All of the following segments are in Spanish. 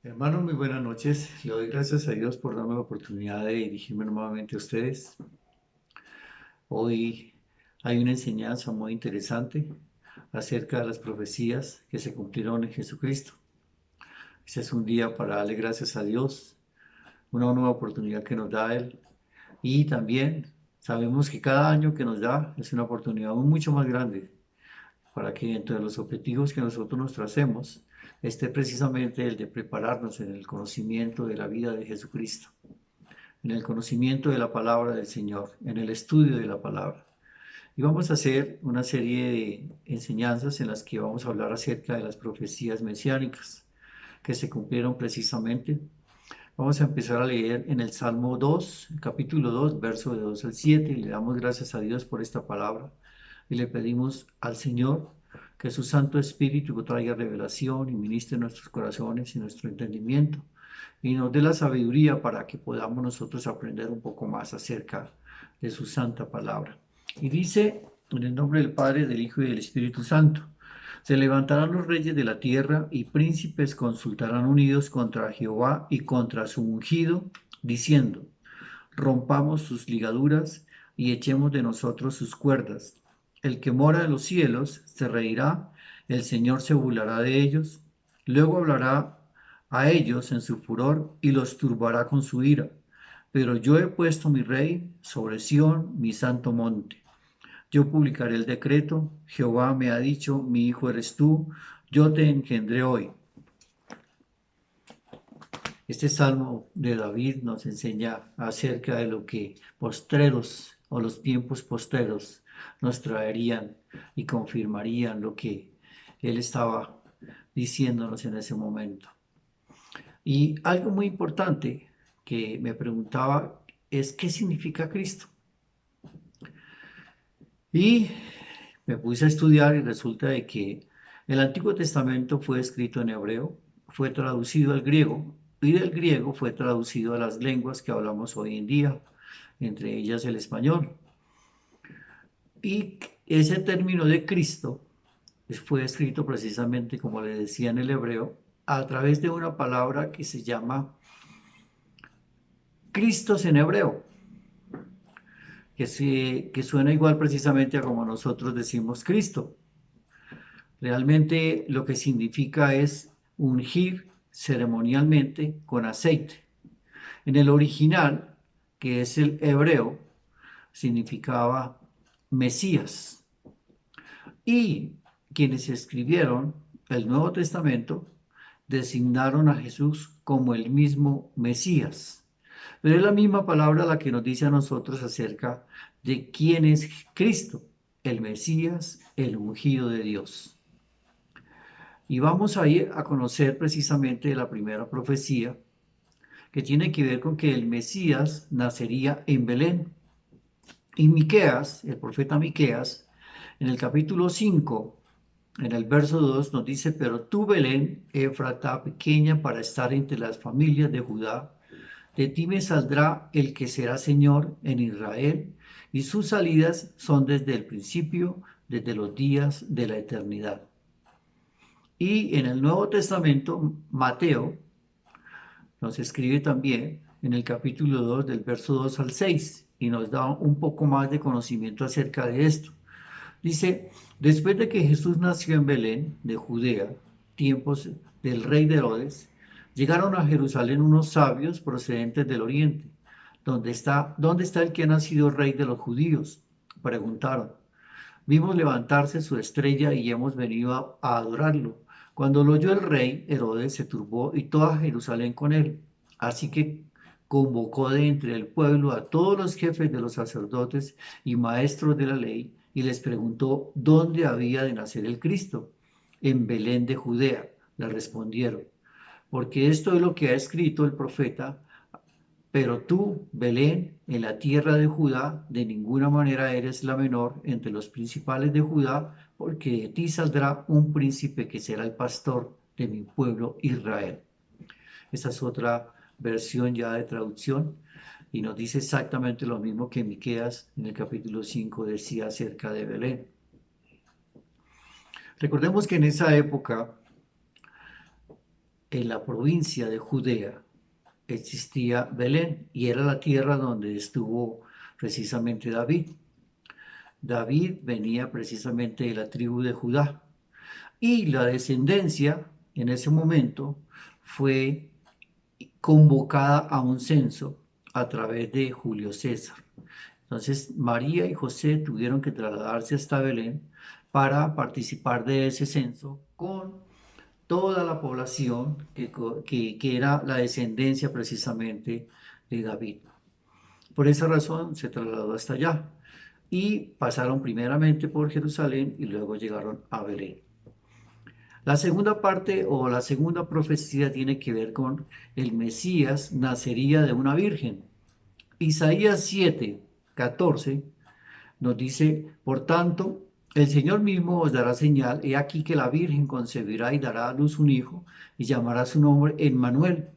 Hermanos, muy buenas noches. Le doy gracias a Dios por darme la oportunidad de dirigirme nuevamente a ustedes. Hoy hay una enseñanza muy interesante acerca de las profecías que se cumplieron en Jesucristo. Este es un día para darle gracias a Dios, una nueva oportunidad que nos da Él. Y también sabemos que cada año que nos da es una oportunidad aún mucho más grande para que entre los objetivos que nosotros nos tracemos esté precisamente el de prepararnos en el conocimiento de la vida de Jesucristo, en el conocimiento de la palabra del Señor, en el estudio de la palabra. Y vamos a hacer una serie de enseñanzas en las que vamos a hablar acerca de las profecías mesiánicas que se cumplieron precisamente. Vamos a empezar a leer en el Salmo 2, capítulo 2, verso de 2 al 7, y le damos gracias a Dios por esta palabra. Y le pedimos al Señor que su Santo Espíritu traiga revelación y ministre nuestros corazones y nuestro entendimiento y nos dé la sabiduría para que podamos nosotros aprender un poco más acerca de su santa palabra. Y dice, en el nombre del Padre, del Hijo y del Espíritu Santo, se levantarán los reyes de la tierra y príncipes consultarán unidos contra Jehová y contra su ungido, diciendo, rompamos sus ligaduras y echemos de nosotros sus cuerdas. El que mora en los cielos se reirá, el Señor se burlará de ellos, luego hablará a ellos en su furor y los turbará con su ira. Pero yo he puesto mi rey sobre Sión, mi santo monte. Yo publicaré el decreto, Jehová me ha dicho, mi hijo eres tú, yo te engendré hoy. Este salmo de David nos enseña acerca de lo que postreros o los tiempos postreros nos traerían y confirmarían lo que él estaba diciéndonos en ese momento. Y algo muy importante que me preguntaba es ¿qué significa Cristo? Y me puse a estudiar y resulta de que el Antiguo Testamento fue escrito en hebreo, fue traducido al griego y del griego fue traducido a las lenguas que hablamos hoy en día, entre ellas el español. Y ese término de Cristo fue escrito precisamente, como le decía en el hebreo, a través de una palabra que se llama Cristos en hebreo, que suena igual precisamente a como nosotros decimos Cristo. Realmente lo que significa es ungir ceremonialmente con aceite. En el original, que es el hebreo, significaba Mesías. Y quienes escribieron el Nuevo Testamento designaron a Jesús como el mismo Mesías. Pero es la misma palabra la que nos dice a nosotros acerca de quién es Cristo, el Mesías, el ungido de Dios. Y vamos a ir a conocer precisamente la primera profecía que tiene que ver con que el Mesías nacería en Belén. Y Miqueas, el profeta Miqueas, en el capítulo 5, en el verso 2 nos dice, pero tú Belén, Éfrata, pequeña para estar entre las familias de Judá, de ti me saldrá el que será Señor en Israel, y sus salidas son desde el principio, desde los días de la eternidad. Y en el Nuevo Testamento, Mateo nos escribe también en el capítulo 2 del verso 2 al 6 y nos da un poco más de conocimiento acerca de esto. Dice, después de que Jesús nació en Belén, de Judea, tiempos del rey de Herodes, llegaron a Jerusalén unos sabios procedentes del oriente. ¿Dónde está el que ha nacido rey de los judíos? Preguntaron. Vimos levantarse su estrella y hemos venido a adorarlo. Cuando lo oyó el rey, Herodes se turbó y toda Jerusalén con él. Así que convocó de entre el pueblo a todos los jefes de los sacerdotes y maestros de la ley y les preguntó dónde había de nacer el Cristo. En Belén de Judea, le respondieron, porque esto es lo que ha escrito el profeta. Pero tú, Belén, en la tierra de Judá, de ninguna manera eres la menor entre los principales de Judá, porque de ti saldrá un príncipe que será el pastor de mi pueblo Israel. Esa es otra versión ya de traducción y nos dice exactamente lo mismo que Miqueas en el capítulo 5 decía acerca de Belén. Recordemos que en esa época en la provincia de Judea existía Belén y era la tierra donde estuvo precisamente David. David venía precisamente de la tribu de Judá y la descendencia en ese momento fue convocada a un censo a través de Julio César. Entonces María y José tuvieron que trasladarse hasta Belén para participar de ese censo con toda la población que era la descendencia precisamente de David. Por esa razón se trasladó hasta allá y pasaron primeramente por Jerusalén y luego llegaron a Belén. La segunda parte o la segunda profecía tiene que ver con el Mesías nacería de una virgen. Isaías 7:14 nos dice, por tanto, el Señor mismo os dará señal, he aquí que la Virgen concebirá y dará a luz un hijo y llamará su nombre Emmanuel.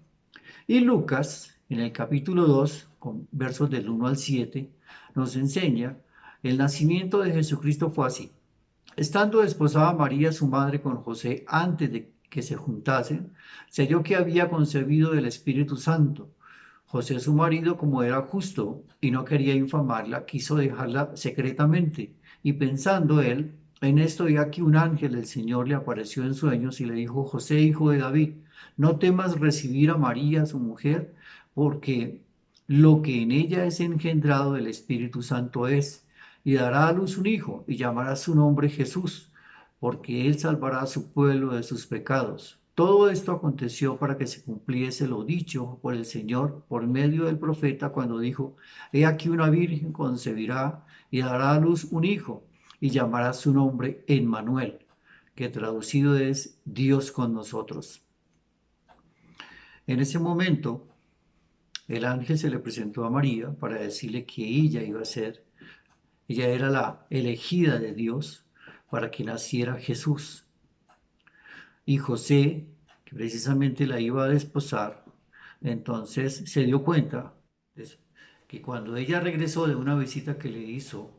Y Lucas, en el capítulo 2, con versos del 1 al 7, nos enseña, el nacimiento de Jesucristo fue así. Estando desposada María, su madre, con José, antes de que se juntasen, se halló que había concebido del Espíritu Santo. José, su marido, como era justo y no quería infamarla, quiso dejarla secretamente. Y pensando él en esto, y aquí un ángel del Señor le apareció en sueños y le dijo, José, hijo de David, no temas recibir a María, su mujer, porque lo que en ella es engendrado del Espíritu Santo es, y dará a luz un hijo, y llamará su nombre Jesús, porque él salvará a su pueblo de sus pecados. Todo esto aconteció para que se cumpliese lo dicho por el Señor por medio del profeta cuando dijo, he aquí una virgen concebirá y dará a luz un hijo, y llamará su nombre Emmanuel, que traducido es Dios con nosotros. En ese momento, el ángel se le presentó a María para decirle que ella era la elegida de Dios para que naciera Jesús. Y José, que precisamente la iba a desposar, entonces se dio cuenta que cuando ella regresó de una visita que le hizo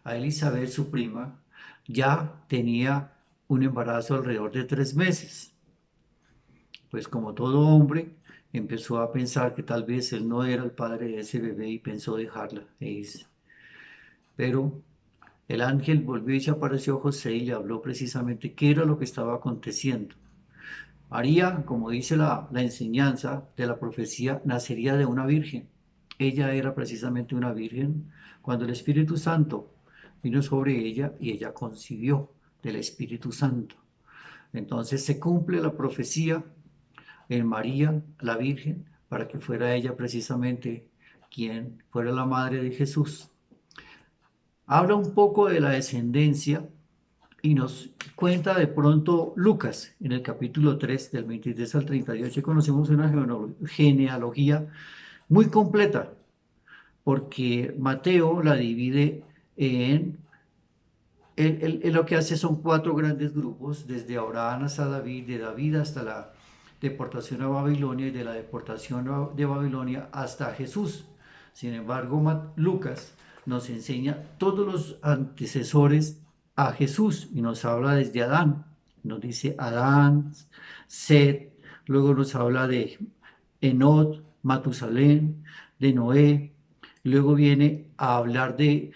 a Elizabeth, su prima, ya tenía un embarazo alrededor de 3 meses. Pues como todo hombre, empezó a pensar que tal vez él no era el padre de ese bebé y pensó dejarla. Pero el ángel volvió y se apareció a José y le habló precisamente qué era lo que estaba aconteciendo. María, como dice la enseñanza de la profecía, nacería de una virgen. Ella era precisamente una virgen cuando el Espíritu Santo vino sobre ella y ella concibió del Espíritu Santo. Entonces se cumple la profecía en María, la Virgen, para que fuera ella precisamente quien fuera la madre de Jesús. Habla un poco de la descendencia y nos cuenta de pronto Lucas en el capítulo 3 del 23 al 38 y conocemos una genealogía muy completa porque Mateo la divide en él lo que hace son 4 grandes grupos, desde Abraham hasta David, de David hasta la deportación a Babilonia y de la deportación de Babilonia hasta Jesús. Sin embargo, Lucas nos enseña todos los antecesores a Jesús y nos habla desde Adán. Nos dice Adán, Set, luego nos habla de Enod, Matusalén, de Noé, luego viene a hablar de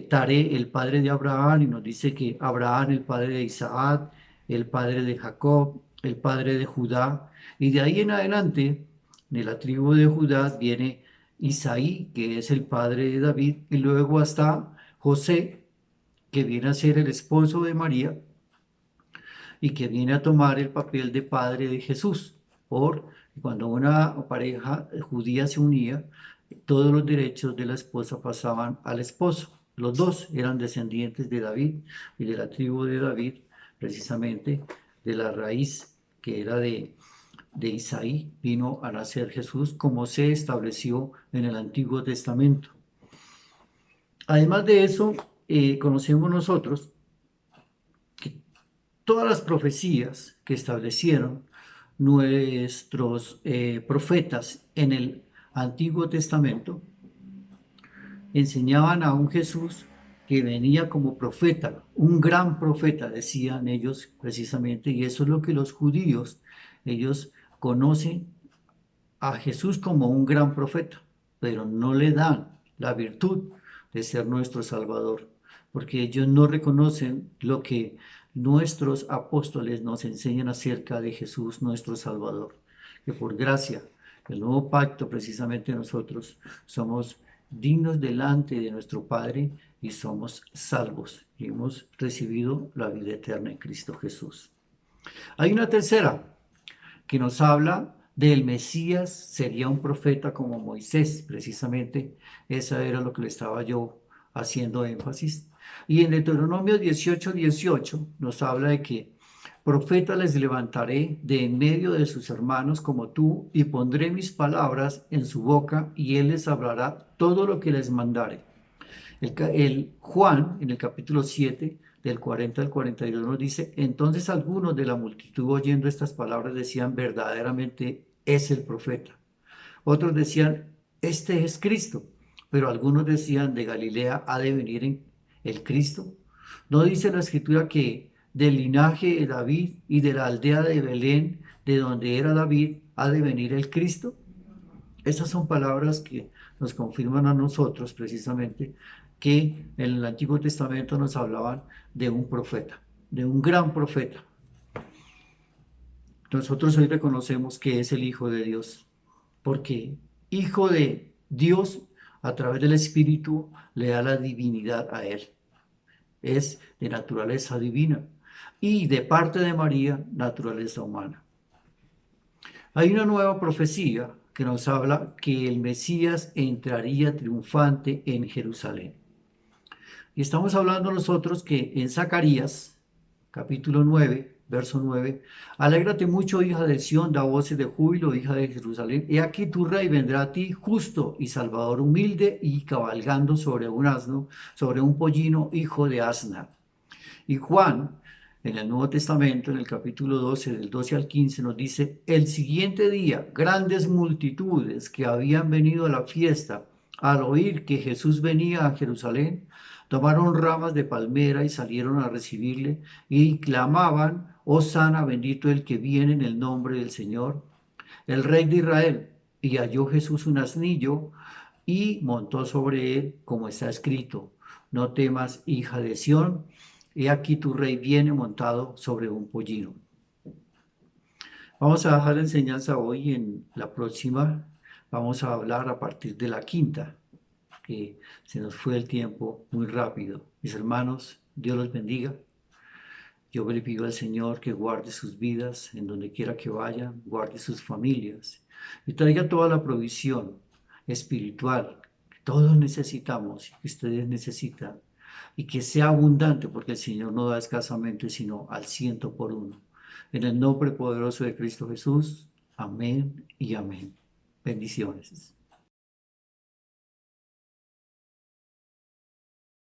Taré, el padre de Abraham, y nos dice que Abraham, el padre de Isaac, el padre de Jacob, el padre de Judá, y de ahí en adelante, de la tribu de Judá, viene Isaí, que es el padre de David, y luego hasta José, que viene a ser el esposo de María, y que viene a tomar el papel de padre de Jesús, por cuando una pareja judía se unía, todos los derechos de la esposa pasaban al esposo. Los dos eran descendientes de David y de la tribu de David, precisamente de la raíz que era de Isaí, vino a nacer Jesús, como se estableció en el Antiguo Testamento. Además de eso, conocemos nosotros que todas las profecías que establecieron nuestros profetas en el Antiguo Testamento enseñaban a un Jesús que venía como profeta, un gran profeta, decían ellos precisamente, y eso es lo que los judíos Ellos conocen a Jesús como un gran profeta, pero no le dan la virtud de ser nuestro Salvador, porque ellos no reconocen lo que nuestros apóstoles nos enseñan acerca de Jesús, nuestro Salvador, que por gracia, el nuevo pacto, precisamente nosotros somos dignos delante de nuestro Padre y somos salvos y hemos recibido la vida eterna en Cristo Jesús. Hay una tercera que nos habla del Mesías, sería un profeta como Moisés, precisamente esa era lo que le estaba yo haciendo énfasis. Y en Deuteronomio 18:18 nos habla de que profeta les levantaré de en medio de sus hermanos como tú, y pondré mis palabras en su boca, y él les hablará todo lo que les mandare. El Juan, en el capítulo 7, del 40 al 42, nos dice: entonces algunos de la multitud, oyendo estas palabras, decían: verdaderamente es el profeta. Otros decían: este es Cristo. Pero algunos decían: de Galilea ha de venir el Cristo. ¿No dice la escritura que del linaje de David y de la aldea de Belén, de donde era David, ha de venir el Cristo? Esas son palabras que nos confirman a nosotros precisamente que en el Antiguo Testamento nos hablaban de un profeta, de un gran profeta. Nosotros hoy reconocemos que es el Hijo de Dios, porque Hijo de Dios a través del Espíritu le da la divinidad a él. Es de naturaleza divina y de parte de María, naturaleza humana. Hay una nueva profecía que nos habla que el Mesías entraría triunfante en Jerusalén. Y estamos hablando nosotros que en Zacarías, capítulo 9, verso 9, alégrate mucho, hija de Sión, da voces de júbilo, hija de Jerusalén. He aquí tu rey vendrá a ti, justo y salvador, humilde y cabalgando sobre un asno, sobre un pollino, hijo de asna. Y Juan, en el Nuevo Testamento, en el capítulo 12, del 12 al 15, nos dice: el siguiente día, grandes multitudes que habían venido a la fiesta, al oír que Jesús venía a Jerusalén, tomaron ramas de palmera y salieron a recibirle y clamaban: Hosana, bendito el que viene en el nombre del Señor, el Rey de Israel. Y halló Jesús un asnillo y montó sobre él, como está escrito: no temas, hija de Sión, he aquí tu rey viene montado sobre un pollino. Vamos a dejar la enseñanza hoy. En la próxima vamos a hablar a partir de la quinta, que se nos fue el tiempo muy rápido. Mis hermanos, Dios los bendiga. Yo le pido al Señor que guarde sus vidas en donde quiera que vayan, guarde sus familias y traiga toda la provisión espiritual que todos necesitamos y que ustedes necesitan, y que sea abundante, porque el Señor no da escasamente, sino al 100 por 1. En el nombre poderoso de Cristo Jesús, amén y amén. Bendiciones.